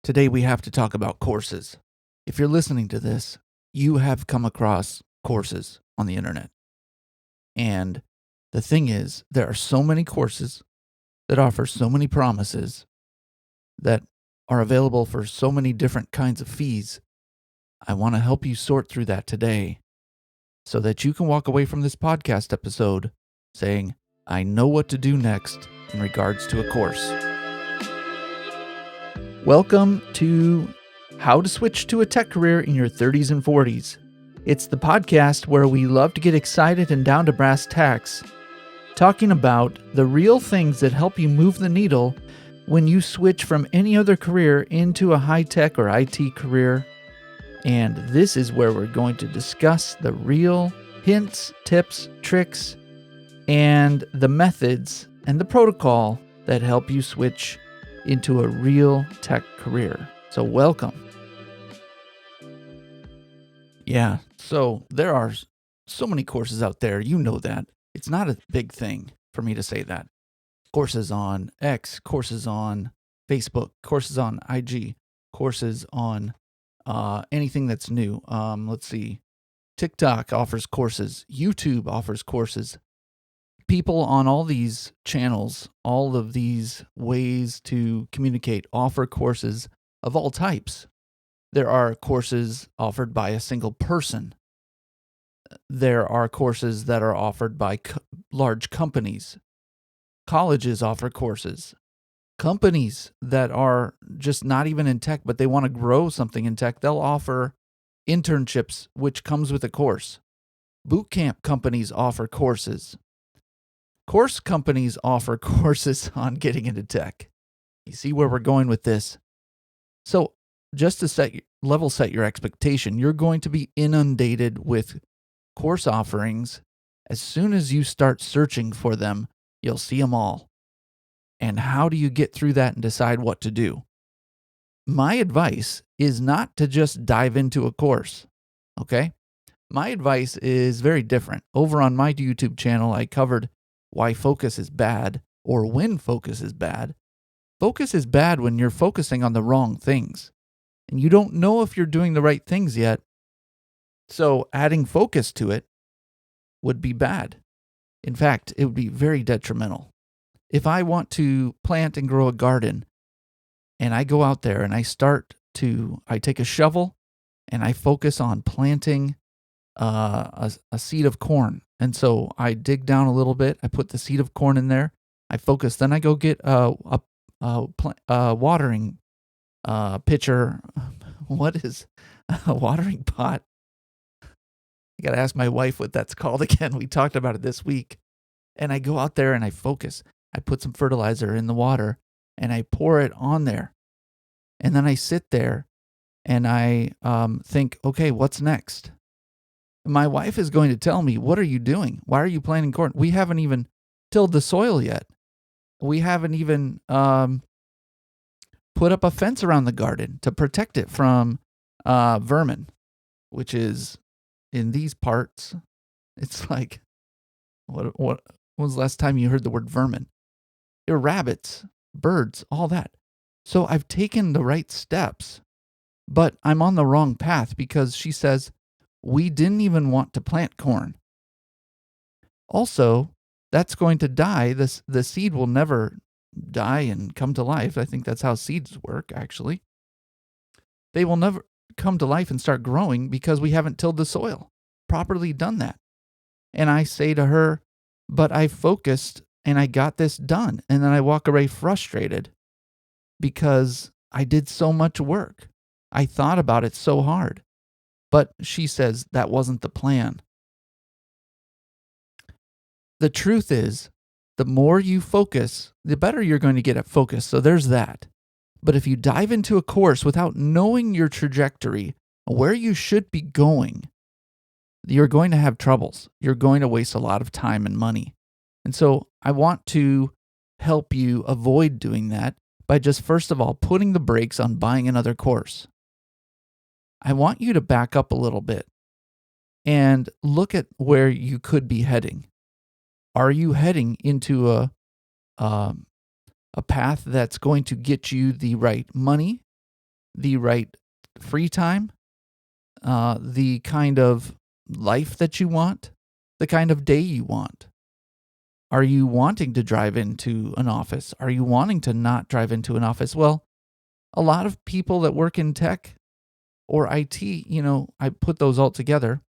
Today we have to talk about courses. If you're listening to this, you have come across courses on the internet. And the thing is, there are so many courses that offer so many promises that are available for so many different kinds of fees. I want to help you sort through that today so that you can walk away from this podcast episode saying, I know what to do next in regards to a course. Welcome to How to Switch to a Tech Career in Your 30s and 40s. It's the podcast where we love to get excited and down to brass tacks, talking about the real things that help you move the needle when you switch from any other career into a high-tech or IT career. And this is where we're going to discuss the real hints, tips, tricks, and the methods and the protocol that help you switch into a real tech career. So welcome. Yeah, so there are so many courses out there. You know that. It's not a big thing for me to say that. Courses on X, courses on Facebook, courses on IG, courses on anything that's new. Let's see. TikTok offers courses. YouTube offers courses. People on all these channels, all of these ways to communicate, offer courses of all types. There are courses offered by a single person. There are courses that are offered by large companies. Colleges offer courses. Companies that are just not even in tech, but they want to grow something in tech, they'll offer internships, which comes with a course. Boot camp companies offer courses. Course companies offer courses on getting into tech. You see where we're going with this? So just to level set your expectation, you're going to be inundated with course offerings. As soon as you start searching for them, you'll see them all. And how do you get through that and decide what to do? My advice is not to just dive into a course, okay? My advice is very different. Over on my YouTube channel, I covered why focus is bad, or when focus is bad. Focus is bad when you're focusing on the wrong things, and you don't know if you're doing the right things yet. So adding focus to it would be bad. In fact, it would be very detrimental. If I want to plant and grow a garden, and I go out there and I take a shovel and I focus on planting a seed of corn. And so I dig down a little bit. I put the seed of corn in there. I focus. Then I go get a watering pitcher. What is a watering pot? I got to ask my wife what that's called again. We talked about it this week. And I go out there and I focus. I put some fertilizer in the water and I pour it on there. And then I sit there and I think, okay, what's next? My wife is going to tell me, what are you doing? Why are you planting corn? We haven't even tilled the soil yet. We haven't even put up a fence around the garden to protect it from vermin, which is in these parts. It's like, what was the last time you heard the word vermin? They're rabbits, birds, all that. So I've taken the right steps, but I'm on the wrong path because she says, we didn't even want to plant corn. Also, that's going to die. The seed will never die and come to life. I think that's how seeds work, actually. They will never come to life and start growing because we haven't tilled the soil, properly done that. And I say to her, but I focused and I got this done. And then I walk away frustrated because I did so much work. I thought about it so hard. But she says that wasn't the plan. The truth is, the more you focus, the better you're going to get at focus. So there's that. But if you dive into a course without knowing your trajectory, where you should be going, you're going to have troubles. You're going to waste a lot of time and money. And so I want to help you avoid doing that by just, first of all, putting the brakes on buying another course. I want you to back up a little bit and look at where you could be heading. Are you heading into a path that's going to get you the right money, the right free time, the kind of life that you want, the kind of day you want. Are you wanting to drive into an office? Are you wanting to not drive into an office? Well, a lot of people that work in tech or IT, I put those all together,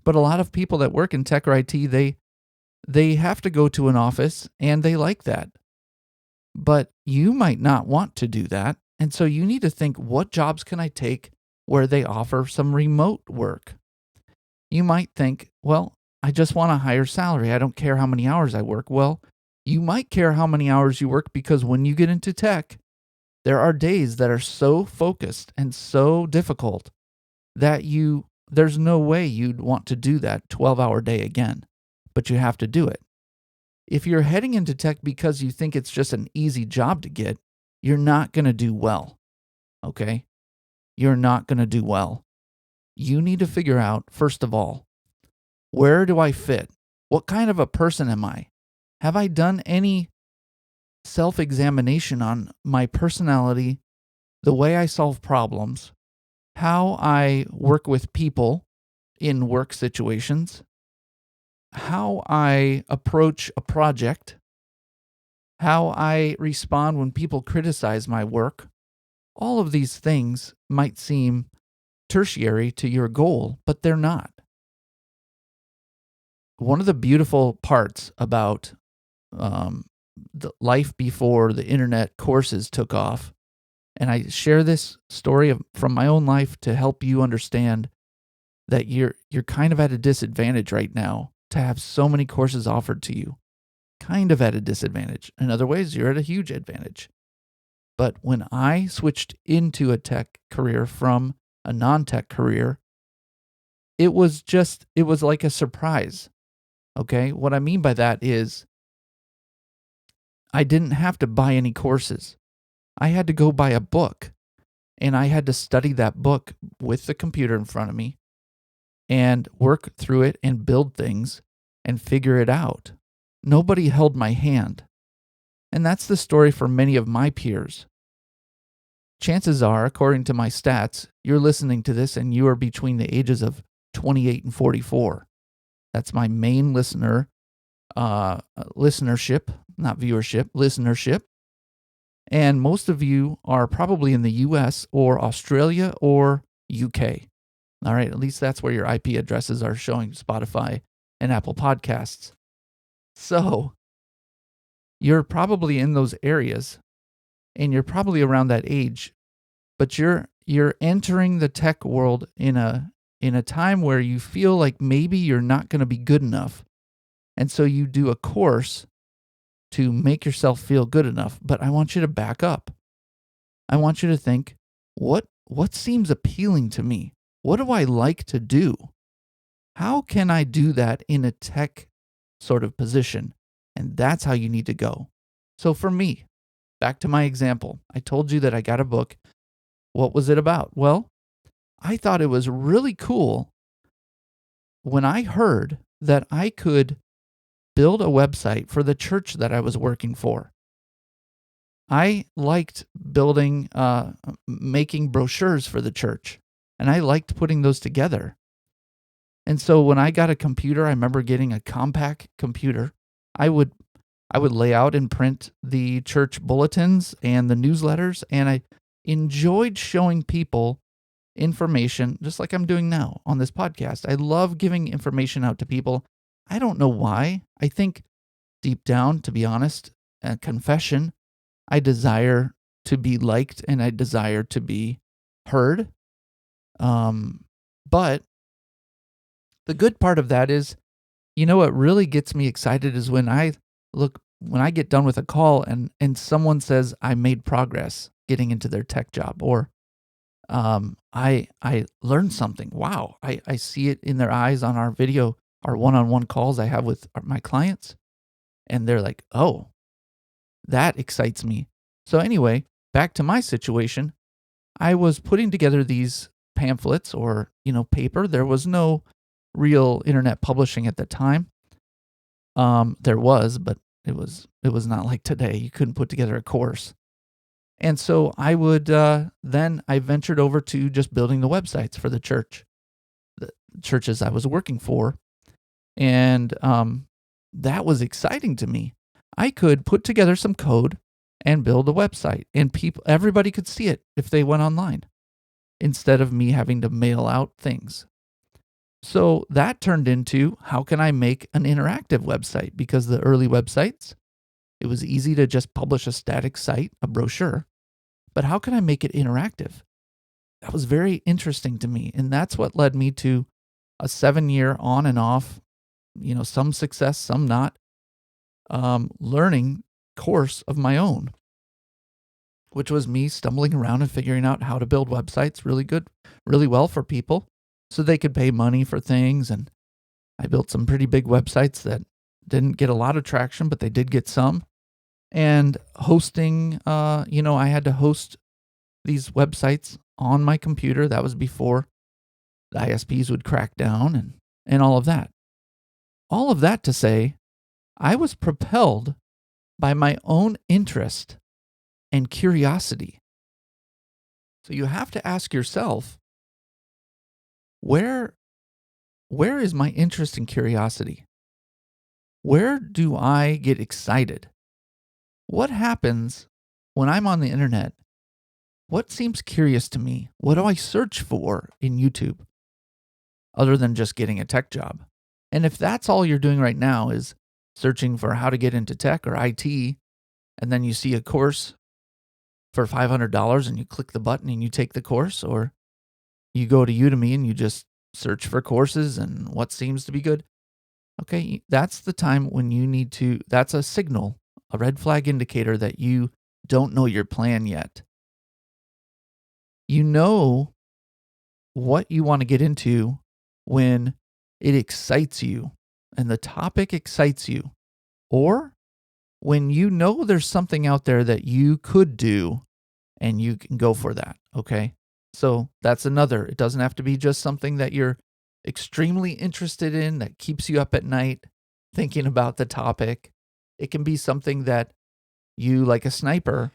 but a lot of people that work in tech or IT, they have to go to an office and they like that. But you might not want to do that. And so you need to think, what jobs can I take where they offer some remote work? You might think, well, I just want a higher salary. I don't care how many hours I work. Well, you might care how many hours you work because when you get into tech, there are days that are so focused and so difficult that there's no way you'd want to do that 12-hour day again, but you have to do it. If you're heading into tech because you think it's just an easy job to get, you're not going to do well. Okay? You're not going to do well. You need to figure out, first of all, where do I fit? What kind of a person am I? Have I done any self-examination on my personality, the way I solve problems, how I work with people in work situations, how I approach a project, how I respond when people criticize my work? All of these things might seem tertiary to your goal, but they're not. One of the beautiful parts about the life before the internet courses took off, and I share this story from my own life to help you understand that you're kind of at a disadvantage right now to have so many courses offered to you. Kind of at a disadvantage. In other ways, you're at a huge advantage. But when I switched into a tech career from a non-tech career, it was like a surprise. Okay? What I mean by that is I didn't have to buy any courses. I had to go buy a book, and I had to study that book with the computer in front of me and work through it and build things and figure it out. Nobody held my hand. And that's the story for many of my peers. Chances are, according to my stats, you're listening to this and you are between the ages of 28 and 44. That's my main listenership, not viewership, listenership. And most of you are probably in the US or Australia or UK. All right, at least that's where your IP addresses are showing, Spotify and Apple Podcasts. So you're probably in those areas and you're probably around that age, but you're entering the tech world in a time where you feel like maybe you're not going to be good enough. And so you do a course to make yourself feel good enough. But I want you to back up. I want you to think, what seems appealing to me? What do I like to do? How can I do that in a tech sort of position? And that's how you need to go. So for me, back to my example, I told you that I got a book. What was it about? Well, I thought it was really cool when I heard that I could build a website for the church that I was working for. I liked building, making brochures for the church, and I liked putting those together. And so when I got a computer, I remember getting a compact computer. I would lay out and print the church bulletins and the newsletters, and I enjoyed showing people information just like I'm doing now on this podcast. I love giving information out to people. I don't know why. I think deep down, to be honest, a confession, I desire to be liked and I desire to be heard. But the good part of that is, what really gets me excited is when I get done with a call and someone says I made progress getting into their tech job, or I learned something. Wow, I see it in their eyes on our one-on-one calls I have with my clients, and they're like, oh, that excites me. So anyway, back to my situation, I was putting together these pamphlets or, paper. There was no real internet publishing at the time. There was, but it was not like today. You couldn't put together a course. And so I would, then I ventured over to just building the websites for the churches I was working for. And that was exciting to me. I could put together some code and build a website, and everybody could see it if they went online, instead of me having to mail out things. So that turned into, how can I make an interactive website? Because the early websites, it was easy to just publish a static site, a brochure, but how can I make it interactive? That was very interesting to me, and that's what led me to a 7-year on and off, some success, some not, learning course of my own, which was me stumbling around and figuring out how to build websites really well for people so they could pay money for things. And I built some pretty big websites that didn't get a lot of traction, but they did get some. And hosting, I had to host these websites on my computer. That was before the ISPs would crack down and all of that. All of that to say, I was propelled by my own interest and curiosity. So you have to ask yourself, where is my interest and curiosity? Where do I get excited? What happens when I'm on the internet? What seems curious to me? What do I search for in YouTube other than just getting a tech job? And if that's all you're doing right now is searching for how to get into tech or IT, and then you see a course for $500 and you click the button and you take the course, or you go to Udemy and you just search for courses and what seems to be good. Okay, that's the time when that's a signal, a red flag indicator that you don't know your plan yet. You know what you want to get into when it excites you and the topic excites you, or when you know there's something out there that you could do and you can go for that. Okay. So that's another. It doesn't have to be just something that you're extremely interested in that keeps you up at night thinking about the topic. It can be something that you, like a sniper,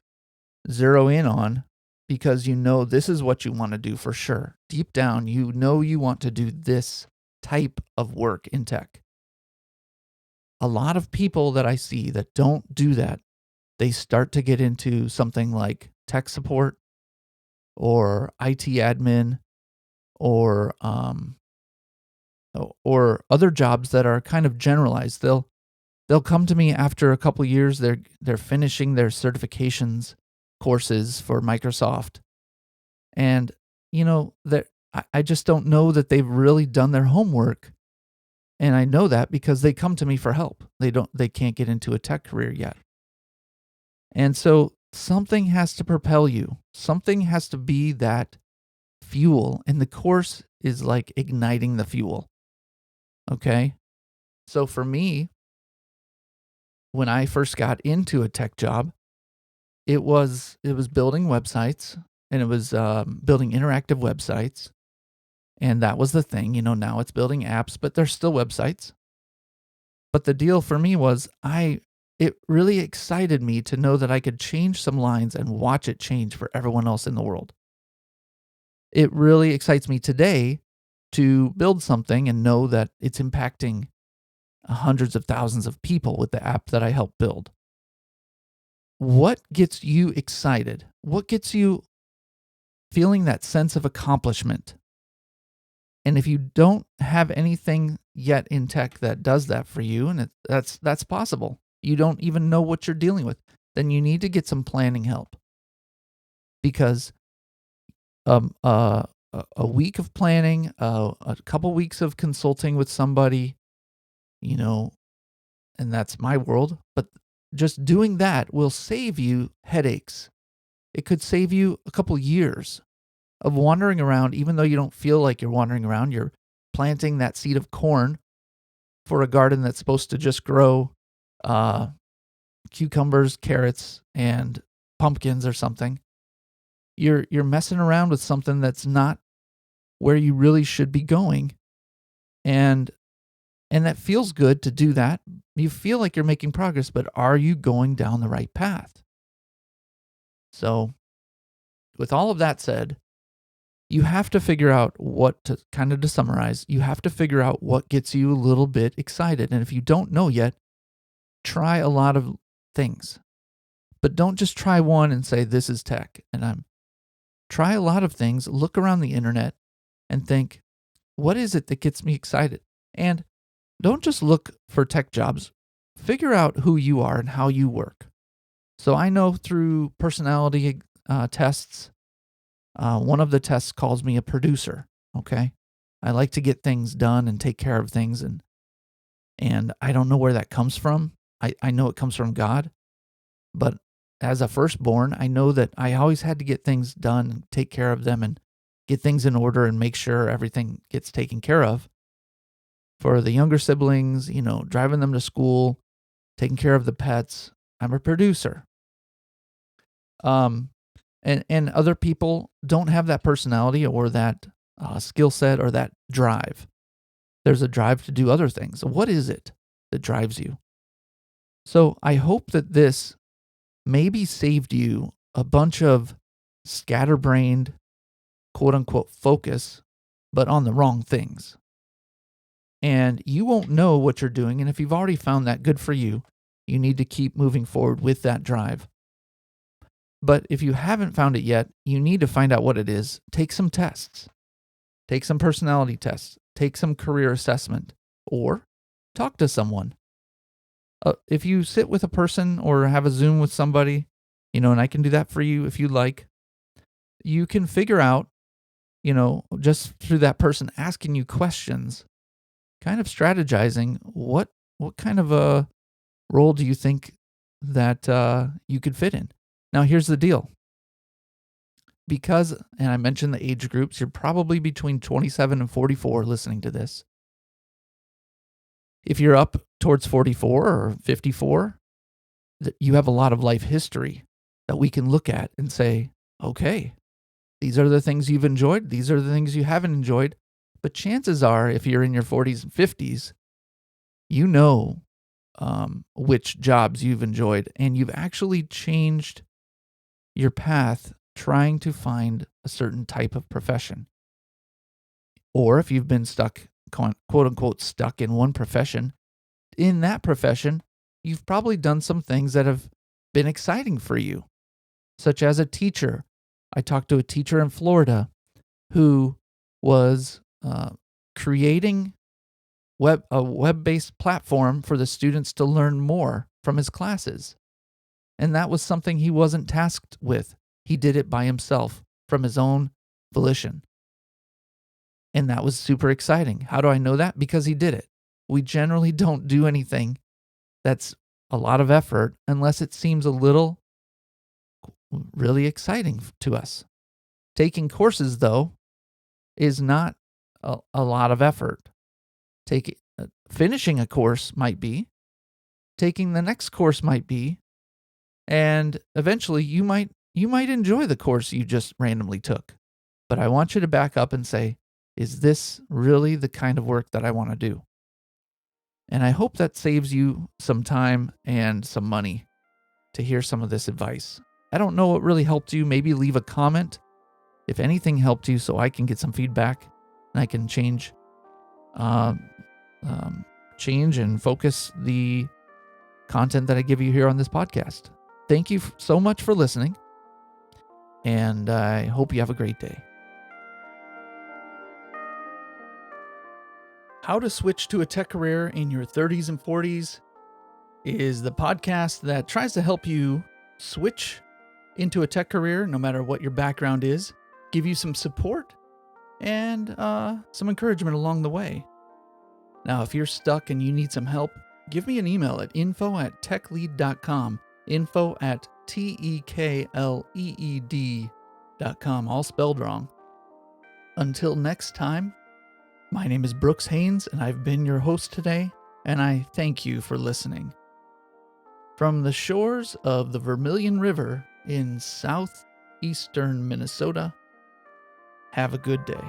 zero in on because you know this is what you want to do for sure. Deep down, you know you want to do this type of work in tech. A lot of people that I see that don't do that, they start to get into something like tech support or IT admin or other jobs that are kind of generalized. They'll come to me after a couple years. They're finishing their certifications courses for Microsoft, and I just don't know that they've really done their homework. And I know that because they come to me for help. They can't get into a tech career yet. And so something has to propel you. Something has to be that fuel. And the course is like igniting the fuel. Okay. So for me, when I first got into a tech job, it was building websites, and it was building interactive websites. And that was the thing. Now it's building apps, but they're still websites. But the deal for me was it really excited me to know that I could change some lines and watch it change for everyone else in the world. It really excites me today to build something and know that it's impacting hundreds of thousands of people with the app that I helped build. What gets you excited? What gets you feeling that sense of accomplishment? And if you don't have anything yet in tech that does that for you, and that's possible, you don't even know what you're dealing with, then you need to get some planning help. Because a week of planning, a couple weeks of consulting with somebody, and that's my world, but just doing that will save you headaches. It could save you a couple years of wandering around, even though you don't feel like you're wandering around. You're planting that seed of corn for a garden that's supposed to just grow cucumbers, carrots, and pumpkins or something. You're messing around with something that's not where you really should be going. And that feels good to do that. You feel like you're making progress, but are you going down the right path? So, with all of that said, you have to figure out to summarize, you have to figure out what gets you a little bit excited. And if you don't know yet, try a lot of things. But don't just try one and say, this is tech. Try a lot of things, look around the internet and think, what is it that gets me excited? And don't just look for tech jobs. Figure out who you are and how you work. So I know through personality tests, one of the tests calls me a producer. Okay, I like to get things done and take care of things, and I don't know where that comes from. I know it comes from God, but as a firstborn, I know that I always had to get things done, and take care of them, and get things in order and make sure everything gets taken care of. For the younger siblings, driving them to school, taking care of the pets, I'm a producer. And other people don't have that personality or that skill set or that drive. There's a drive to do other things. What is it that drives you? So I hope that this maybe saved you a bunch of scatterbrained, quote unquote, focus, but on the wrong things. And you won't know what you're doing. And if you've already found that, good for you. You need to keep moving forward with that drive. But if you haven't found it yet, you need to find out what it is. Take some tests. Take some personality tests. Take some career assessment. Or talk to someone. If you sit with a person or have a Zoom with somebody, and I can do that for you if you like, you can figure out, just through that person asking you questions, kind of strategizing what kind of a role do you think that you could fit in. Now, here's the deal. Because, and I mentioned the age groups, you're probably between 27 and 44 listening to this. If you're up towards 44 or 54, you have a lot of life history that we can look at and say, okay, these are the things you've enjoyed. These are the things you haven't enjoyed. But chances are, if you're in your 40s and 50s, you know which jobs you've enjoyed, and you've actually changed your path trying to find a certain type of profession. Or if you've been stuck, quote unquote, stuck in one profession, in that profession, you've probably done some things that have been exciting for you, such as a teacher. I talked to a teacher in Florida who was creating a web-based platform for the students to learn more from his classes. And that was something he wasn't tasked with. He did it by himself from his own volition. And that was super exciting. How do I know that? Because he did it. We generally don't do anything that's a lot of effort unless it seems a little really exciting to us. Taking courses, though, is not a lot of effort. Finishing a course might be. Taking the next course might be. And eventually you might enjoy the course you just randomly took. But I want you to back up and say, is this really the kind of work that I want to do? And I hope that saves you some time and some money to hear some of this advice. I don't know what really helped you. Maybe leave a comment if anything helped you so I can get some feedback and I can change and focus the content that I give you here on this podcast. Thank you so much for listening, and I hope you have a great day. How to Switch to a Tech Career in Your 30s and 40s is the podcast that tries to help you switch into a tech career, no matter what your background is, give you some support and some encouragement along the way. Now, if you're stuck and you need some help, give me an email at info@techlead.com, info@techleed.com, all spelled wrong. Until next time, my name is Brooks Haynes, and I've been your host today, and I thank you for listening. From the shores of the Vermilion River in southeastern Minnesota, have a good day.